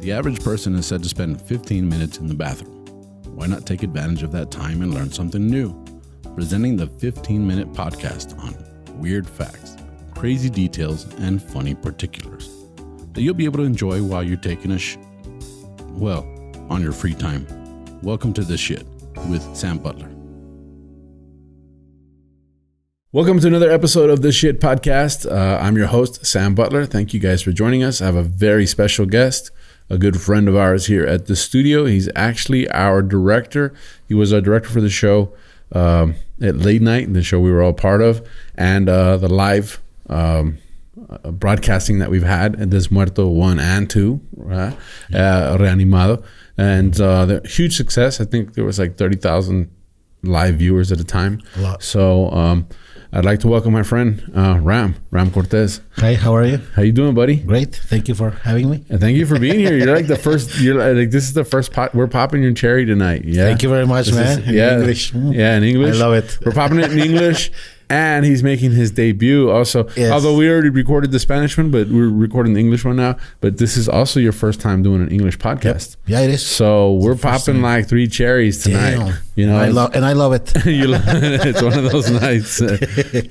The average person is said to spend 15 minutes in the bathroom. Why not take advantage of that time and learn something new? Presenting the 15-minute podcast on weird facts, crazy details, and funny particulars that you'll be able to enjoy while you're taking a on your free time. Welcome to This Shit with Sam Butler. Welcome to another episode of This Shit podcast. I'm your host, Sam Butler. Thank you guys for joining us. I have a very special guest, a good friend of ours here at the studio. He's actually our director. He was our director for the show at Late Night, the show we were all part of, and the live broadcasting that we've had at Des Muerto 1 and 2, Reanimado. And the huge success. I think there was like 30,000 live viewers at a time. A lot. So I'd like to welcome my friend Ram Cortez. Hi, how are you? How you doing, buddy? Great. Thank you for having me. And thank you for being here. You're like the first. You're like this is the first pot. We're popping your cherry tonight. Yeah. Thank you very much, man. In English. Yeah, in English. I love it. We're popping it in English. And he's making his debut also. Yes. Although we already recorded the Spanish one, but we're recording the English one now. But this is also your first time doing an English podcast. Yep. Yeah, it is. So we're popping like 3 cherries tonight. Damn. You know, I love it. It's one of those nights.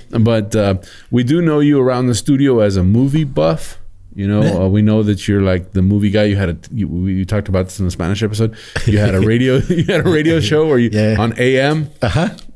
But we do know you around the studio as a movie buff. You know, we know that you're like the movie guy. You talked about this in the Spanish episode. You had a radio show where you on AM.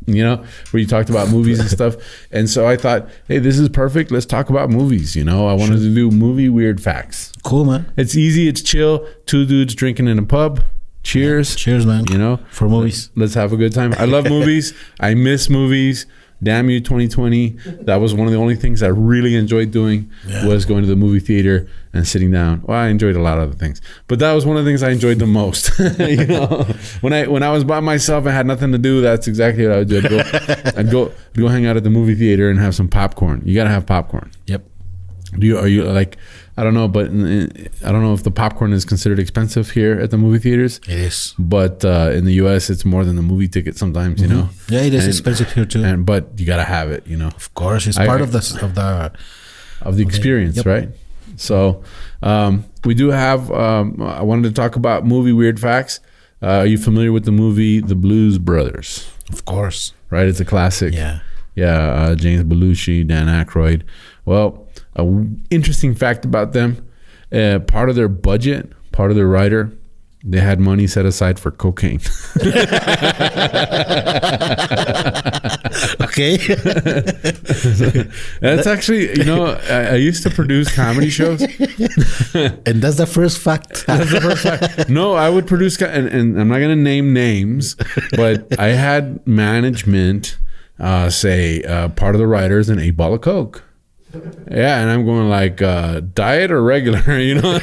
You know, where you talked about movies and stuff. And so I thought, hey, this is perfect. Let's talk about movies. You know, I wanted to do movie weird facts. Cool, man. It's easy. It's chill. 2 dudes drinking in a pub. Cheers. Cheers, man. You know, for movies. Let's have a good time. I love movies. I miss movies. Damn you, 2020. That was one of the only things I really enjoyed doing was going to the movie theater and sitting down. Well, I enjoyed a lot of other things, but that was one of the things I enjoyed the most. You know, when I was by myself and had nothing to do, that's exactly what I would do. I'd go hang out at the movie theater and have some popcorn. You got to have popcorn. Yep. Are you like, I don't know, but I don't know if the popcorn is considered expensive here at the movie theaters. It is. But in the US, it's more than the movie ticket sometimes, you know? Yeah, it is expensive here too. But you got to have it, you know? Of course, it's part of the experience, right? So we do have, I wanted to talk about movie weird facts. Are you familiar with the movie The Blues Brothers? Of course. Right? It's a classic. Yeah. Yeah, James Belushi, Dan Aykroyd. Well, an interesting fact about them, part of their budget, part of their writer, they had money set aside for cocaine. Okay. That's actually, you know, I used to produce comedy shows. And that's the first fact. That's the first fact. No, I would produce, and I'm not going to name names, but I had management say part of the writers an 8-ball of coke. Yeah, and I'm going like diet or regular, you know?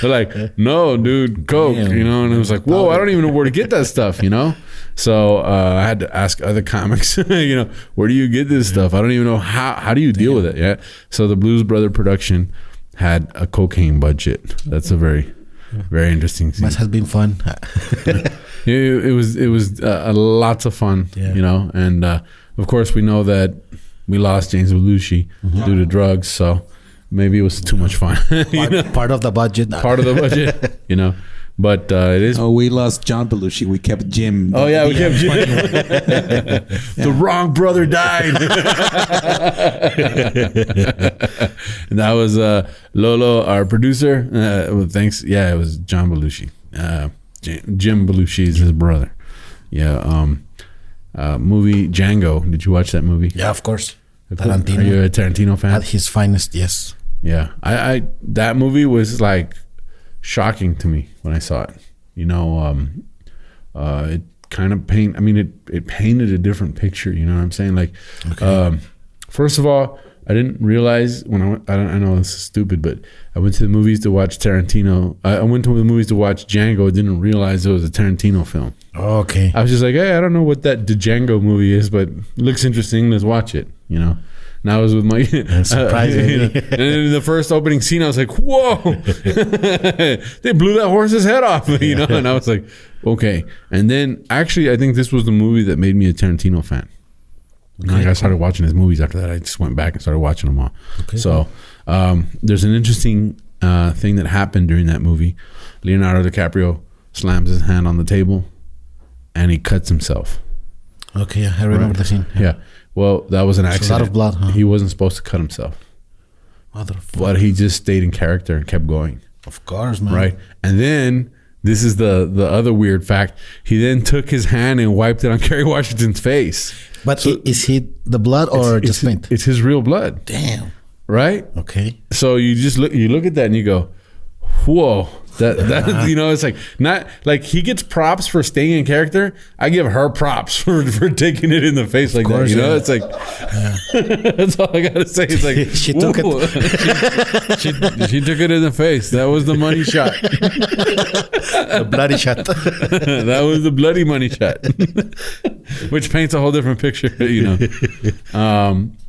They're like, no, dude, coke, you know? And it was like, whoa, I don't even know where to get that stuff, you know? So I had to ask other comics, you know, where do you get this stuff? I don't even know how do you deal with it? Yeah. So the Blues Brother production had a cocaine budget. That's a very, very interesting scene. Must have been fun. It was lots of fun, you know? And of course, we know that we lost James Belushi due to drugs, so maybe it was too much fun. Part of the budget. Part of the budget, you know. But it is. Oh, we lost John Belushi. We kept Jim. Oh yeah, we kept Jim. The wrong brother died. And that was Lolo, our producer. Well, thanks. Yeah, it was John Belushi. Jim Belushi is his brother. Yeah. Movie Django. Did you watch that movie? Yeah, of course. Tarantino. Are you a Tarantino fan? At his finest, yes. Yeah, I that movie was like shocking to me when I saw it. You know, it kind of it painted a different picture. You know what I'm saying? Like, first of all, I didn't realize when I know this is stupid, but I went to the movies to watch Tarantino. I went to the movies to watch Django. I didn't realize it was a Tarantino film. Oh, okay. I was just like, hey, I don't know what that Django movie is, but it looks interesting. Let's watch it, you know? And I was with my... Surprising. You know, and in the first opening scene, I was like, whoa! They blew that horse's head off, you know? And I was like, okay. And then, actually, I think this was the movie that made me a Tarantino fan. Okay. Like I started watching his movies after that. I just went back and started watching them all. Okay. So there's an interesting thing that happened during that movie. Leonardo DiCaprio slams his hand on the table, and he cuts himself. Okay, I remember the scene. Yeah. Well, that was an accident. A lot of blood, huh? He wasn't supposed to cut himself. But he just stayed in character and kept going. Of course, man. Right? And then, this is the other weird fact. He then took his hand and wiped it on Kerry Washington's face. But so is he the blood or just paint? It's his real blood. Damn. Right? Okay. So you just look at that and you go, whoa. That you know, it's like not like he gets props for staying in character. I give her props for taking it in the face like that. You know, it's like that's all I gotta say. It's like she took it. she took it in the face. That was the money shot. The bloody shot. That was the bloody money shot, which paints a whole different picture. You know,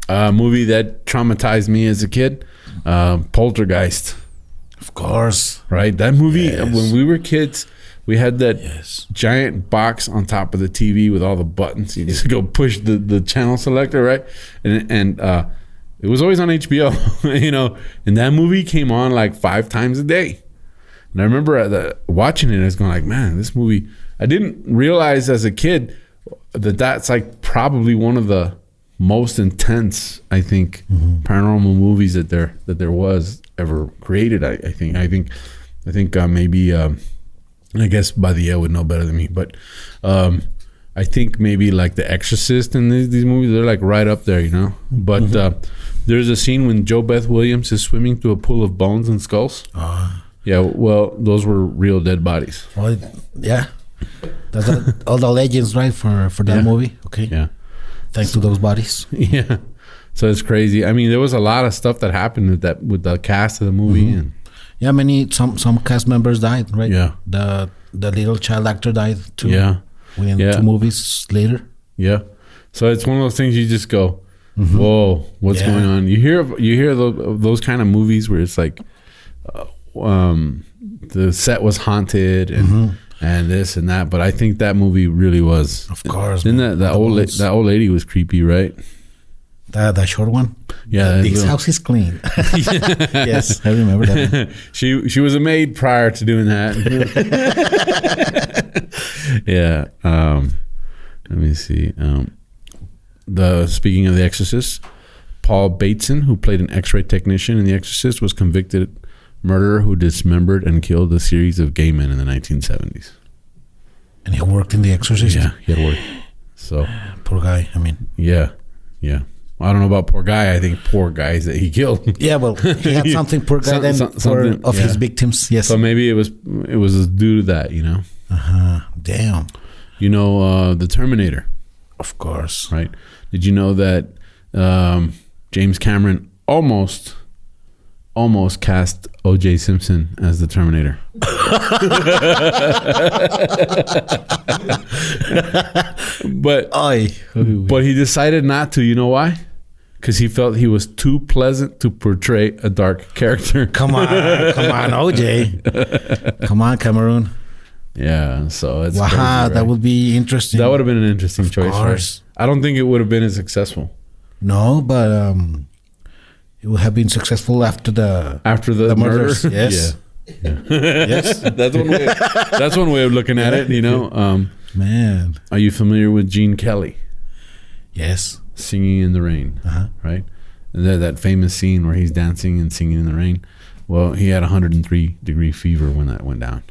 a movie that traumatized me as a kid, Poltergeist. Of course. Right? That movie, when we were kids, we had that giant box on top of the TV with all the buttons. You just go push the channel selector, right? And it was always on HBO, you know. And that movie came on like 5 times a day. And I remember watching it, I was going like, man, this movie, I didn't realize as a kid that that's like probably one of the most intense, I think, paranormal movies that there was ever created. I think maybe I guess Badia would know better than me, but I think maybe like The Exorcist and these movies, they're like right up there, you know. But there's a scene when Joe Beth Williams is swimming through a pool of bones and skulls. Yeah, well, those were real dead bodies. Well, yeah, that's all the legends, right, for that movie. Okay, yeah, thanks to those bodies. Yeah. So it's crazy. I mean, there was a lot of stuff that happened with the cast of the movie, and some cast members died, right? Yeah, the little child actor died too. Yeah, within 2 movies later. Yeah, so it's one of those things you just go, whoa, what's going on? You hear those kind of movies where it's like, the set was haunted and this and that, but I think that movie really was. Of course. Then that old lady was creepy, right? The short one. Yeah, this house is clean. Yes, I remember that. She was a maid prior to doing that. Yeah. Let me see. Speaking of The Exorcist, Paul Bateson, who played an X-ray technician in The Exorcist, was convicted murderer who dismembered and killed a series of gay men in the 1970s. And he worked in The Exorcist. Yeah, he had worked. So poor guy. I mean, yeah. I don't know about poor guy. I think poor guys that he killed. Yeah, well, he had something poor guy of his victims. Yes. So maybe it was due to that, you know. Damn. You know, the Terminator. Of course. Right. Did you know that James Cameron almost cast O.J. Simpson as the Terminator? But he decided not to. You know why? Because he felt he was too pleasant to portray a dark character. Come on, O.J. Come on, Cameron. Yeah, so it's wow, crazy, right? That would be interesting. That would have been an interesting choice. Right? I don't think it would have been as successful. No, but it would have been successful after the murders. Yes. Yeah. Yes. That's one way of looking at it. You know, man. Are you familiar with Gene Kelly? Yes. Singing in the Rain, right? And that famous scene where he's dancing and singing in the rain. Well, he had 103-degree fever when that went down.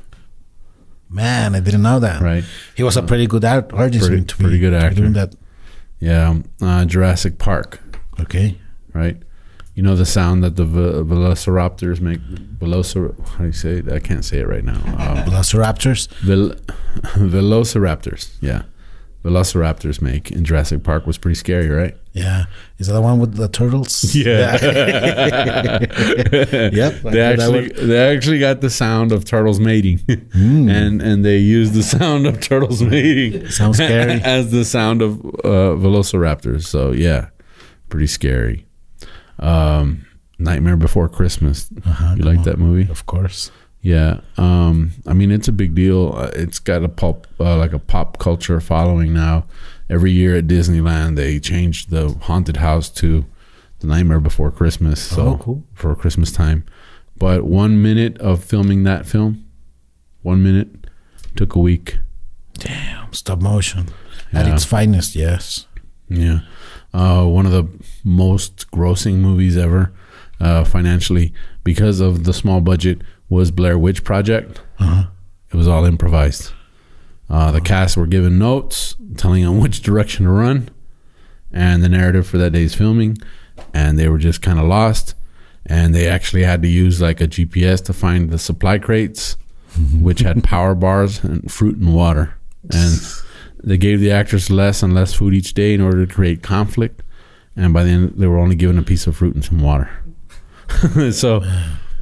Man, I didn't know that. Right. He was a pretty good artist. Pretty good actor. Doing that. Yeah. Jurassic Park. Okay. Right. You know the sound that the velociraptors make? How do you say it? I can't say it right now. Velociraptors? Velociraptors. Yeah. Velociraptors make in Jurassic Park was pretty scary, right? Yeah. Is that the one with the turtles? Yeah. Yep. They actually got the sound of turtles mating. And they used the sound of turtles mating. Sounds scary. As the sound of velociraptors. So yeah, pretty scary. Nightmare Before Christmas. You like that movie? Of course. Yeah, I mean it's a big deal. It's got a pop culture following now. Every year at Disneyland, they change the haunted house to the Nightmare Before Christmas. So cool. for Christmas time, But 1 minute of filming that film, 1 minute, took a week. Damn, stop motion at Yeah. its finest. Yes. Yeah. One of the most grossing movies ever financially because of the small budget was Blair Witch Project. It was all improvised. The cast were given notes telling them which direction to run and the narrative for that day's filming, and they were just kind of lost, and they actually had to use like a GPS to find the supply crates which had power bars and fruit and water, and they gave the actors less and less food each day in order to create conflict, and by the end they were only given a piece of fruit and some water. So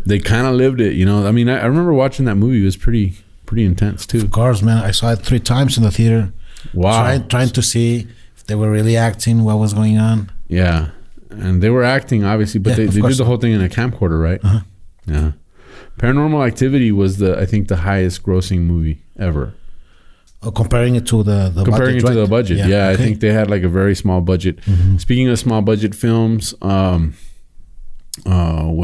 they kind of lived it, you know. I mean, I remember watching that movie. It was pretty intense too. Of course, man. I saw it 3 times in the theater. Wow. Trying to see if they were really acting, what was going on. Yeah, and they were acting obviously, but Yeah, they did course. the whole thing in a camcorder, right? Yeah. Paranormal Activity was I think the highest grossing movie ever. Comparing it to the Comparing budget, it to right? the budget, yeah, I okay. think they had like a very small budget. Speaking of small budget films, what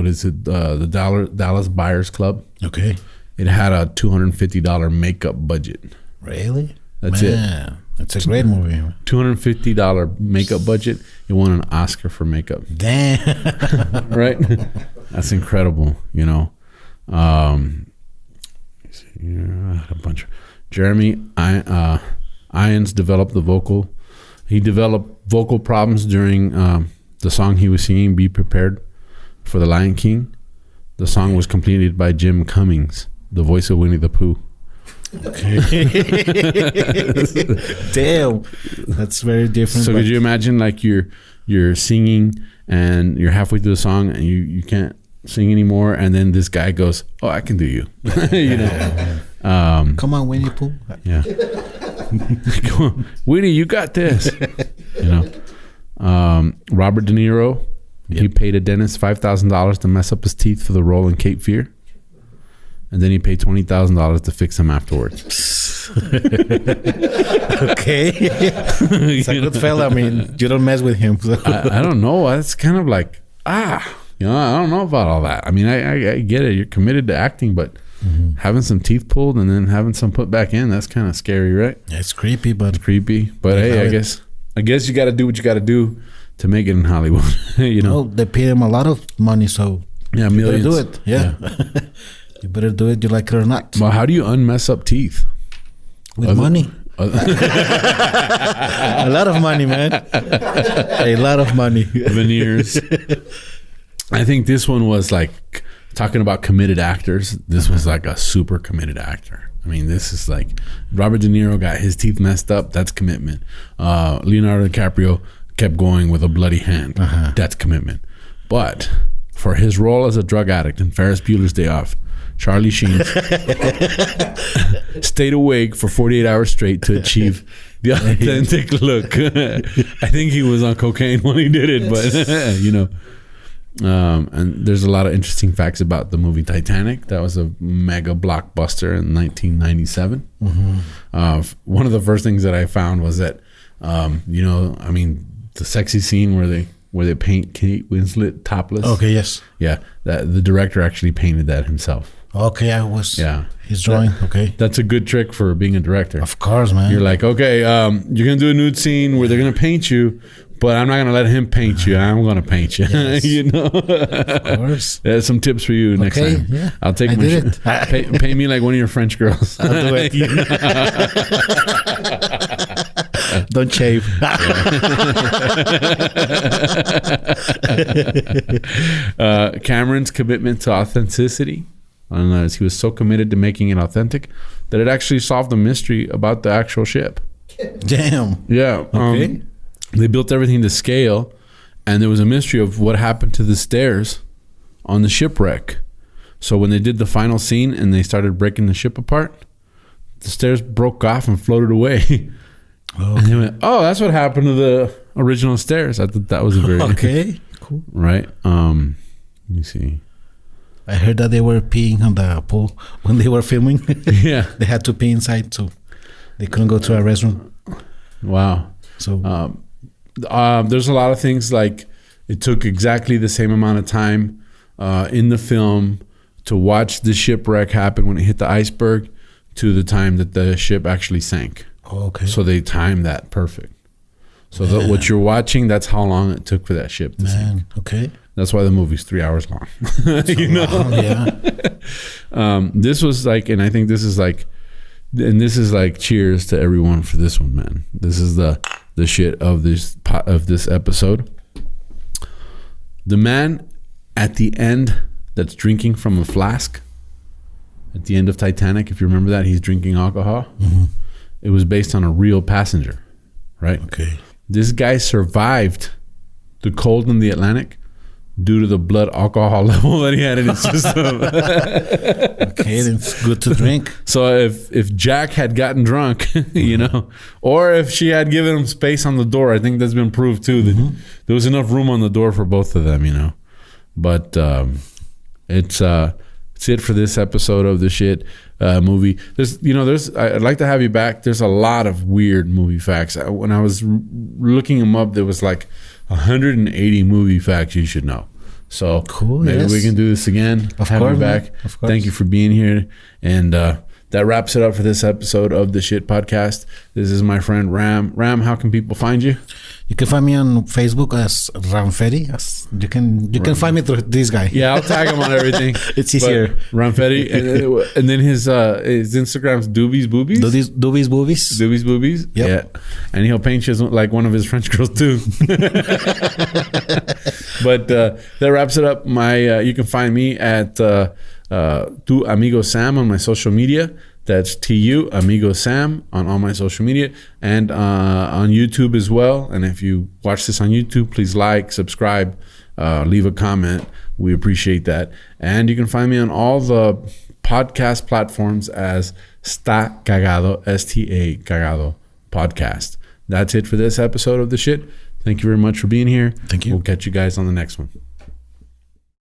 is it? The Dallas Buyers Club. Okay. It had a $250 makeup budget. Really? That's Man, it's a great movie. $250 makeup budget. It won an Oscar for makeup. Damn. Right? That's incredible, you know. A bunch of Jeremy Irons developed the vocal. He developed vocal problems during the song he was singing, Be Prepared, for The Lion King. The song was completed by Jim Cummings, the voice of Winnie the Pooh. Damn. That's very different. So but- could you imagine like you're singing and you're halfway through the song and you can't sing anymore, and then this guy goes, "Oh, I can do you." You know. Come on, Winnie Pooh. Yeah. Come on, Winnie, you got this. You know. Robert De Niro, he paid a dentist $5,000 to mess up his teeth for the role in Cape Fear, and then he paid $20,000 to fix them afterwards. Okay. He's a good fella. I mean, you don't mess with him. So. I don't know. It's kind of like you know, I don't know about all that. I mean, I get it. You're committed to acting, but having some teeth pulled and then having some put back in, that's kind of scary, right? It's creepy, but Creepy. But hey, I guess you got to do what you got to do to make it in Hollywood. You know, they pay him a lot of money, so yeah, you better millions. do it. Yeah. You better do it, you like it or not. Well, how do you unmess up teeth? With money. A lot of money, man. A lot of money. Veneers. I think this one was like talking about committed actors. This was like a super committed actor. I mean, this is like Robert De Niro got his teeth messed up. That's commitment. Leonardo DiCaprio kept going with a bloody hand. That's commitment. But for his role as a drug addict in Ferris Bueller's Day Off, Charlie Sheen stayed awake for 48 hours straight to achieve the authentic look. I think he was on cocaine when he did it, but you know. And there's a lot of interesting facts about the movie Titanic. That was a mega blockbuster in 1997. One of the first things that I found was that, you know, I mean, the sexy scene where they paint Kate Winslet topless. Okay, yes. Yeah, that the director actually painted that himself. Okay, I was. Yeah, He's drawing. Okay. that's a good trick for being a director. Of course, man. You're like, okay, you're gonna do a nude scene where they're gonna paint you, but I'm not gonna let him paint you. I'm gonna paint you. Yes. You know. Of course. There's some tips for you next Okay, time. yeah. I'll take I my did it. pay me like one of your French girls. I'll do it. You know? Don't shave. Cameron's commitment to authenticity. And he was so committed to making it authentic that it actually solved the mystery about the actual ship. Damn. Yeah. Okay. They built everything to scale, and there was a mystery of what happened to the stairs on the shipwreck. So when they did the final scene and they started breaking the ship apart, the stairs broke off and floated away. And they went, "Oh, that's what happened to the original stairs." I thought that was a very Okay. Cool. right. Let me see. I heard that they were peeing on the pool when they were filming. Yeah. They had to pee inside, so they couldn't go to a restroom. Wow. So There's a lot of things like it took exactly the same amount of time in the film to watch the shipwreck happen when it hit the iceberg to the time that the ship actually sank. Okay. So they timed that perfect. So what you're watching, that's how long it took for that ship to sink. Okay. That's why the movie's 3 hours long. You know? Yeah. This was like, and I think this is like, cheers to everyone for this one, man. This is the shit of this episode. The man at the end that's drinking from a flask at the end of Titanic, if you remember that, he's drinking alcohol. Mm-hmm. It was based on a real passenger, right? Okay. This guy survived the cold in the Atlantic due to the blood alcohol level that he had in his system. Okay, then it's good to drink. So if Jack had gotten drunk, you know, or if she had given him space on the door, I think that's been proved too, that there was enough room on the door for both of them, you know. But it's it for this episode of the shit movie. I'd like to have you back. There's a lot of weird movie facts. When I was looking them up, there was like 180 movie facts you should know. So cool. Maybe we can do this again. Of have course, you back. Of course. Thank you for being here. And that wraps it up for this episode of the Shit Podcast. This is my friend Ram. Ram, how can people find you? You can find me on Facebook as Ramferi. You can find me through this guy. Yeah, I'll tag him on everything. It's easier. Ramferi, and then his Instagram's Doobies Boobies. Doobies Boobies. Doobies Boobies. Yep. Yeah, and he'll paint you like one of his French girls too. But that wraps it up. You can find me at Tu Amigo Sam on my social media. That's TU Amigo Sam on all my social media and on YouTube as well. And if you watch this on YouTube, please like, subscribe, leave a comment. We appreciate that. And you can find me on all the podcast platforms as Sta Cagado, STA Cagado podcast. That's it for this episode of The Shit. Thank you very much for being here. Thank you. We'll catch you guys on the next one.